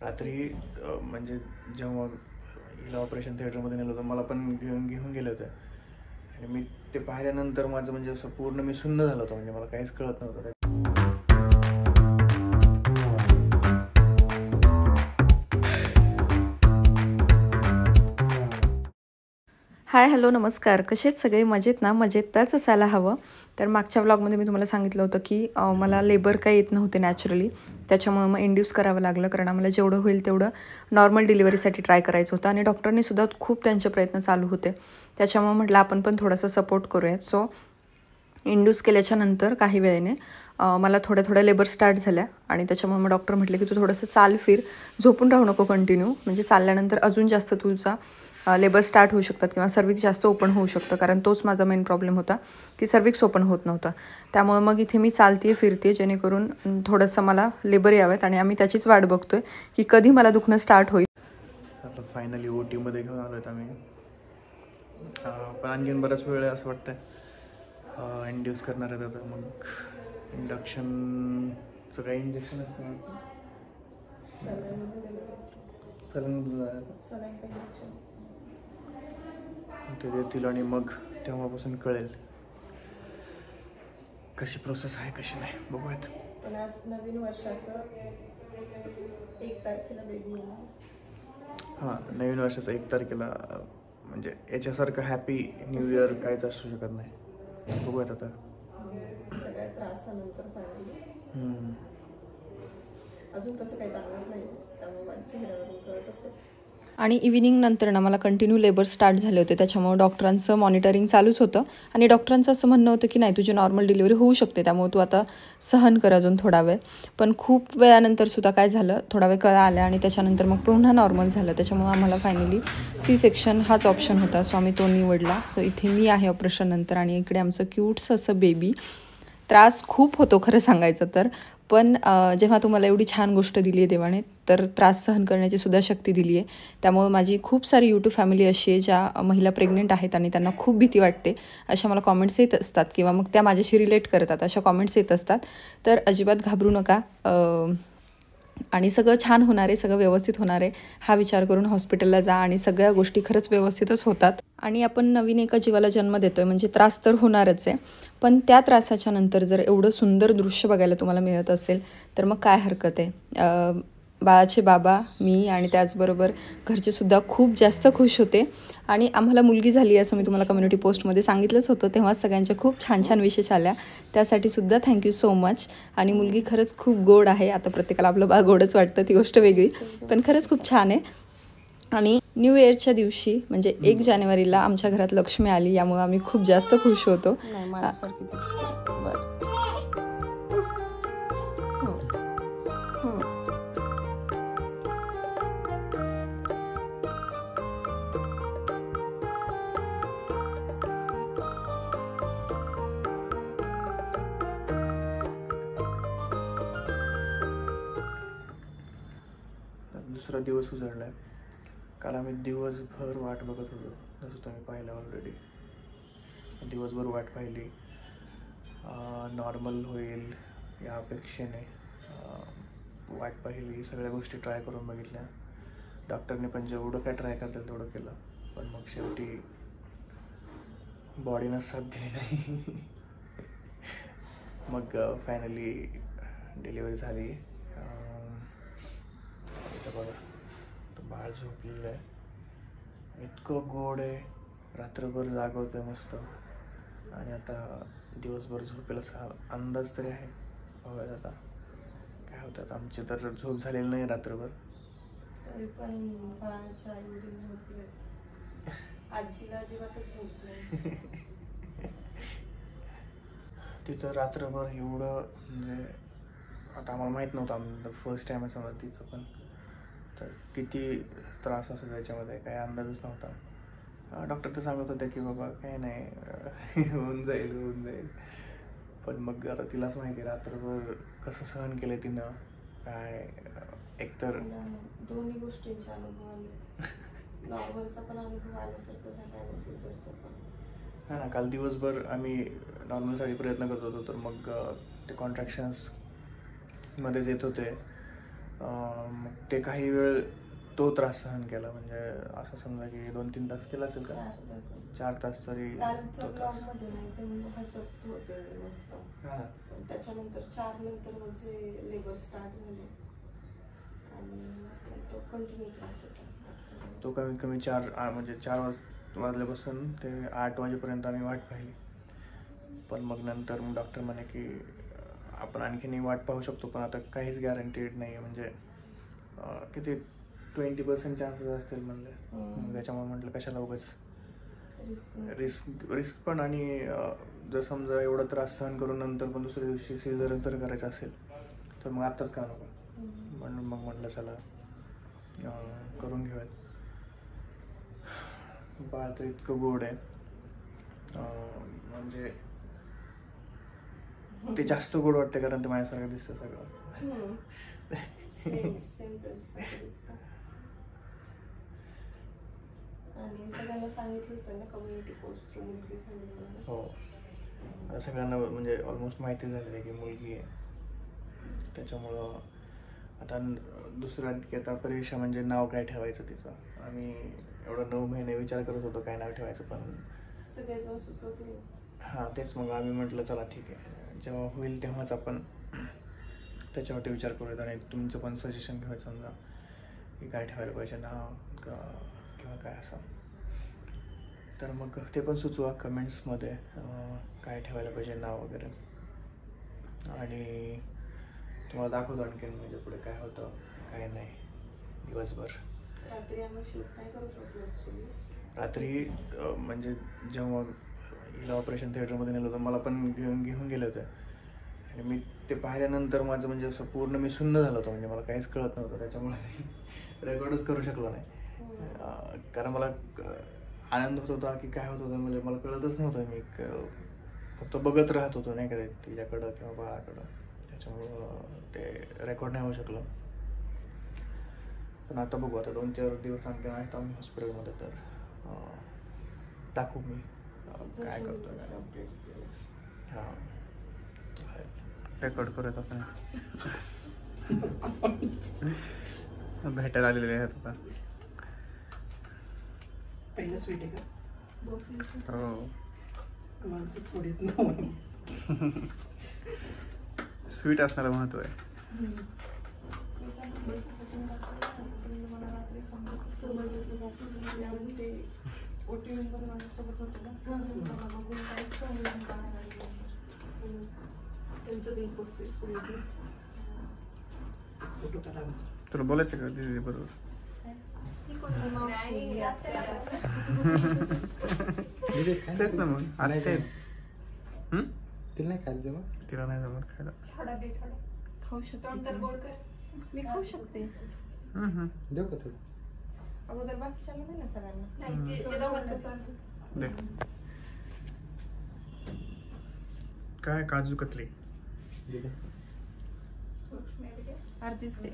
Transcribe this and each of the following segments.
रात्री म्हणजे जेव्हा हिला ऑपरेशन थिएटरमध्ये नेलं होतं मला पण घेऊन गेले होते आणि मी ते पाहिल्यानंतर माझं म्हणजे असं पूर्ण मी सुन्न झालं होतं, म्हणजे मला काहीच कळत नव्हतं. हाय हॅलो नमस्कार, कसेच सगळे मजेत ना? मजेतच असायला हवं. तर मागच्या व्लॉगमध्ये मी तुम्हाला सांगितलं होतं की मला लेबर काही येत नव्हते नॅचरली, त्याच्यामुळे मग इंड्यूस करावं लागलं, कारण आम्हाला जेवढं होईल तेवढं नॉर्मल डिलिव्हरीसाठी ट्राय करायचं होतं आणि डॉक्टरने सुद्धा खूप त्यांचे प्रयत्न चालू होते. त्याच्यामुळे म्हटलं आपण पण थोडंसं सपोर्ट करूयात. सो इंड्यूस केल्याच्या नंतर काही वेळेने मला थोड्या लेबर स्टार्ट झाल्या आणि त्याच्यामुळे मग डॉक्टर म्हटले की तू थोडंसं चाल फिर, झोपून राहू नको कंटिन्यू, म्हणजे चालल्यानंतर अजून जास्त तुझा लेबर स्टार्ट होऊ शकतात किंवा सर्विक्स जास्त ओपन होऊ शकतं, कारण तोच माझा मेन प्रॉब्लेम होता की सर्विक्स ओपन होत नव्हता. त्यामुळे मग इथे मी चालते फिरते जेणेकरून थोडंसं मला लेबर यावेत आणि आम्ही त्याचीच वाट बघतोय की कधी मला दुखणं स्टार्ट होईल. आता फायनली OTमध्ये घेऊन आलो आहेत आम्ही, पण आणखीन बराच वेळ असं वाटतं इंड्यूस करणार आहेत. आता मग इंडक्शनचं काही इंजेक्शन असतं ते देतील आणि मग तेव्हापासून कळेल कशी प्रोसेस आहे कशी नाही, बघूयात. पण आज नवीन वर्षाचं 1 तारखेला बेबी येणार. हां, नवीन वर्षाचं 1 तारखेला, म्हणजे याच्यासारखं हॅपी न्यू इयर काहीच असू शकत नाही. बघूयात आता. सगळ्या त्रासानंतर अजून तसं काही जाणवत नाही, त्यामुळे माझ्या चेहऱ्यावरून कळत असेल. आणि इव्हिनिंग नंतर ना मला कंटिन्यू लेबर स्टार्ट झाले होते, त्याच्यामुळे डॉक्टरांचं मॉनिटरिंग चालूच होतं आणि डॉक्टरांचं असं म्हणणं होतं की नाही, तुझी नॉर्मल डिलिव्हरी होऊ शकते, त्यामुळे तू आता सहन कर अजून थोडा वेळ. पण खूप वेळानंतर सुद्धा काय झालं, थोडा वेळ कळा आल्या आणि त्याच्यानंतर मग पुन्हा नॉर्मल झालं. त्याच्यामुळे आम्हाला फायनली C-सेक्शन हाच ऑप्शन होता, सो आम्ही तो निवडला. सो इथे मी आहे ऑपरेशन नंतर आणि इकडे आमचं क्यूटचं असं बेबी. त्रास खूप होतो खरं सांगायचं तर, पण जेव्हा तुम्हाला एवढी छान गोष्ट दिली आहे देवाने, तर त्रास सहन करण्याची सुद्धा शक्ती दिली आहे. त्यामुळे माझी खूप सारी यूट्यूब फॅमिली अशी आहे ज्या महिला प्रेग्नेंट आहेत आणि त्यांना खूप भीती वाटते, अशा मला कॉमेंट्स येत असतात किंवा मग त्या माझ्याशी रिलेट करतात, अशा कॉमेंट्स येत असतात. तर अजिबात घाबरू नका आणि सगळं छान होणार आहे, सगळं व्यवस्थित होणार आहे हा विचार करून हॉस्पिटलला जा आणि सगळ्या गोष्टी खरंच व्यवस्थितच होतात. आणि आपण नवीन एका जीवाला जन्म देतोय म्हणजे त्रास तर होणारच आहे, पण त्या त्रासाच्या नंतर जर एवढं सुंदर दृश्य बघायला तुम्हाला मिळत असेल तर मग काय हरकत आहे. बाळाचे बाबा, मी आणि त्याचबरोबर घरचेसुद्धा खूप जास्त खुश होते आणि आम्हाला मुलगी झाली असं मी तुम्हाला कम्युनिटी पोस्टमध्ये सांगितलंच होतं, तेव्हा सगळ्यांच्या खूप छान छान विशेष आल्या, त्यासाठी सुद्धा थँक्यू सो मच. आणि मुलगी खरंच खूप गोड आहे. आता प्रत्येकाला आपलं बाळ गोडच वाटतं, ती गोष्ट वेगळी, पण खरंच खूप छान आहे. आणि न्यू इयरच्या दिवशी म्हणजे 1 जानेवारीला आमच्या घरात लक्ष्मी आली, यामुळे आम्ही खूप जास्त खुश होतो. दुसरा दिवस उजाडला आहे. काल आम्ही दिवसभर वाट बघत होतो, जसं तुम्ही पाहिलं ऑलरेडी. दिवसभर वाट पाहिली, नॉर्मल होईल या अपेक्षेने वाट पाहिली, सगळ्या गोष्टी ट्राय करून बघितल्या. डॉक्टरने पण जेवढं काय ट्राय करतात तेवढं केलं, पण मग शेवटी बॉडीनं साथ दिली नाही. मग फायनली डिलिव्हरी झाली. इथं बघा, तो बाळ झोपलेलं आहे, इतकं गोड आहे, रात्रभर जागवतं मस्त. आणि आता दिवसभर झोपेल असा अंदाज तरी आहे. बघा आता काय होतात. आमची तर झोप झालेली नाही रात्रभर, तरी पण बाळाच्या आई-वडील झोपले, आजीला अजिबातच झोप नाही. तिथं रात्रभर एवढं, म्हणजे आता आम्हाला माहीत नव्हतं, आम्ही फर्स्ट टाईम असं होतं तिचं, पण तर किती त्रास असतो त्याच्यामध्ये काही अंदाजच नव्हता. डॉक्टर तर सांगत होते की बाबा काही नाही, होऊन जाईल. पण मग आता तिलाच माहिती रात्रभर कसं सहन केलं तिनं. काय एकतर दोन्ही गोष्टींचे अनुभव आले, नॉर्मलचा पण अनुभव आल्यासारखं झाला आणि सीझरचा पण. हां ना, काल दिवसभर आम्ही नॉर्मलसाठी प्रयत्न करत होतो, तर मग ते कॉन्ट्रॅक्शन्समध्येच येत होते. मग ते काही वेळ तो त्रास सहन केला, म्हणजे असं समजा की 2-3 तास केला असेल का, 4 तास तरी तो त्रास. हां, त्याच्यानंतर 4 नंतर म्हणजे लेबर स्टार्ट झाले आणि तो कंटिन्यू त्रास होता. तो कमीत कमी 4 वाजल्यापासून ते 8 वाजेपर्यंत आम्ही वाट पाहिली. पण मग नंतर मग डॉक्टर म्हणे की आपण आणखीनही वाट पाहू शकतो, पण आता काहीच गॅरंटीड नाही आहे, म्हणजे किती 20% चान्सेस असतील म्हणले. मग त्याच्यामुळे म्हटलं कशाला उगाच रिस्क पण. आणि जर समजा एवढा त्रास सहन करून नंतर पण दुसऱ्या दिवशी सिझर जर करायचं असेल तर मग आत्ताच का नको, म्हणून मग म्हटलं चला करून घेऊयात. बाळ तर इतकं गोड आहे, म्हणजे ते जास्त गोड वाटते कारण ते माझ्यासारखं दिसतं सगळं. आणि सगळ्यांना सांगितलं ना कम्युनिटी पोस्ट मुलगी झाली. हो, आता सगळ्यांना म्हणजे ऑलमोस्ट माहिती झालेलं आहे की मुलगी आहे. त्याच्यामुळं आता दुसरं की आता परीक्षा म्हणजे नाव काय ठेवायचं तिचं. आम्ही एवढं 9 महिने विचार करत होतो काय नाव ठेवायचं, पण सगळेजण सुचवतील. हां, तेच मग आम्ही म्हटलं चला ठीक आहे, जेव्हा होईल तेव्हाच आपण त्याच्यावरती विचार करूयात आणि तुमचं पण सजेशन घ्यायचं समजा की काय ठेवायला पाहिजे नाव किंवा काय असं. तर मग ते पण सुचवा कमेंट्समध्ये काय ठेवायला पाहिजे नाव वगैरे. आणि तुम्हाला दाखवतो आणखीन म्हणजे पुढे काय होतं काय नाही दिवसभर. रात्री आम्ही शूट नाही करू शकलो ॲक्च्युली. रात्री म्हणजे जेव्हा हिला ऑपरेशन थिएटरमध्ये नेलं होतं, मला पण घेऊन गेले होते आणि मी ते पाहिल्यानंतर माझं म्हणजे असं पूर्ण मी सुन्न झालं होतं, म्हणजे मला काहीच कळत नव्हतं. त्याच्यामुळे मी रेकॉर्डच करू शकलो नाही, कारण मला आनंद होत होता की काय होत होतं म्हणजे मला कळतच नव्हतं. मी फक्त बघत राहत होतो नाही का तिच्याकडं किंवा बाळाकडं, त्याच्यामुळं ते रेकॉर्ड नाही होऊ शकलं. पण आता बघू, आता 2-4 दिवस आणखी आहेत आम्ही हॉस्पिटलमध्ये, तर दाखवू मी काय करतो. हां, रेकॉर्ड करत आपण भेटायला आलेले आहेत आता. पहिलं स्वीट आहे का? हो, माणसं सोडत ना. स्वीट असणारं महत्व आहे. तुला बोलायचं का दीदी बरोबर? तेच ना मग आता तिला नाही खायला जमत. तिला नाही जमत खायला. खाऊ शकते मी, खाऊ शकते. देऊ का थोडं? अगोदर बाकीच्याला नाही ना सगळ्यांना. दे. काय काजू कतली अर्धीच दे.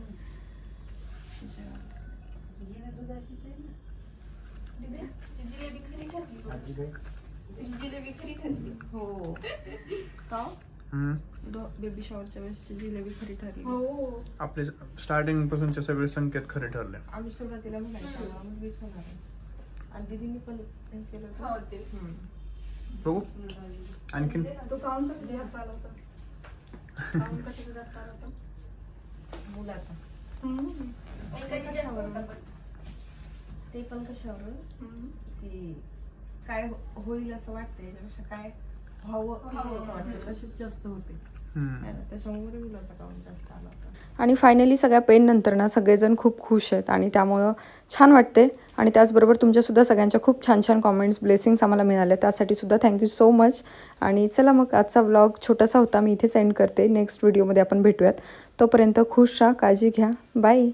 आजी काय जिलेबी खरी ठरली. हो का बेबी शॉवरच्या वेळेसची जिलेबी खरी ठरली. हो, आपले स्टार्टिंग पासूनचे सगळे संकेत खरे ठरले. आम्ही सुरुवातीला म्हणायचं मुलगीच होणार आहे आणि दीदींनी पण केलं होतं. बघू आणखीन. तो काउंट कशाचा जास्त आला होता? काउंट कशाचा जास्त आला होता? मुलाचा. ते पण कशावरून की काय होईल असं वाटतं, याच्यापेक्षा काय व्हावं असं वाटतं, तसेच जास्त होते. त्याच्यामुळे मुलाचा काउंट जास्त आला होता. आणि फायनली सगळ्या पेन नंतर ना सगळेजण खूप खुश आहेत आणि त्यामुळं छान वाटते. आणि त्याचबरोबर तुमच्यासुद्धा सगळ्यांच्या खूप छान छान कॉमेंट्स ब्लेसिंग्स आम्हाला मिळाले, त्यासाठी सुद्धा थँक्यू सो मच. आणि चला मग आजचा व्लॉग छोटासा होता, मी इथेच एंड करते. नेक्स्ट व्हिडिओमध्ये आपण भेटूयात. तोपर्यंत खुश राहा, काळजी घ्या, बाय.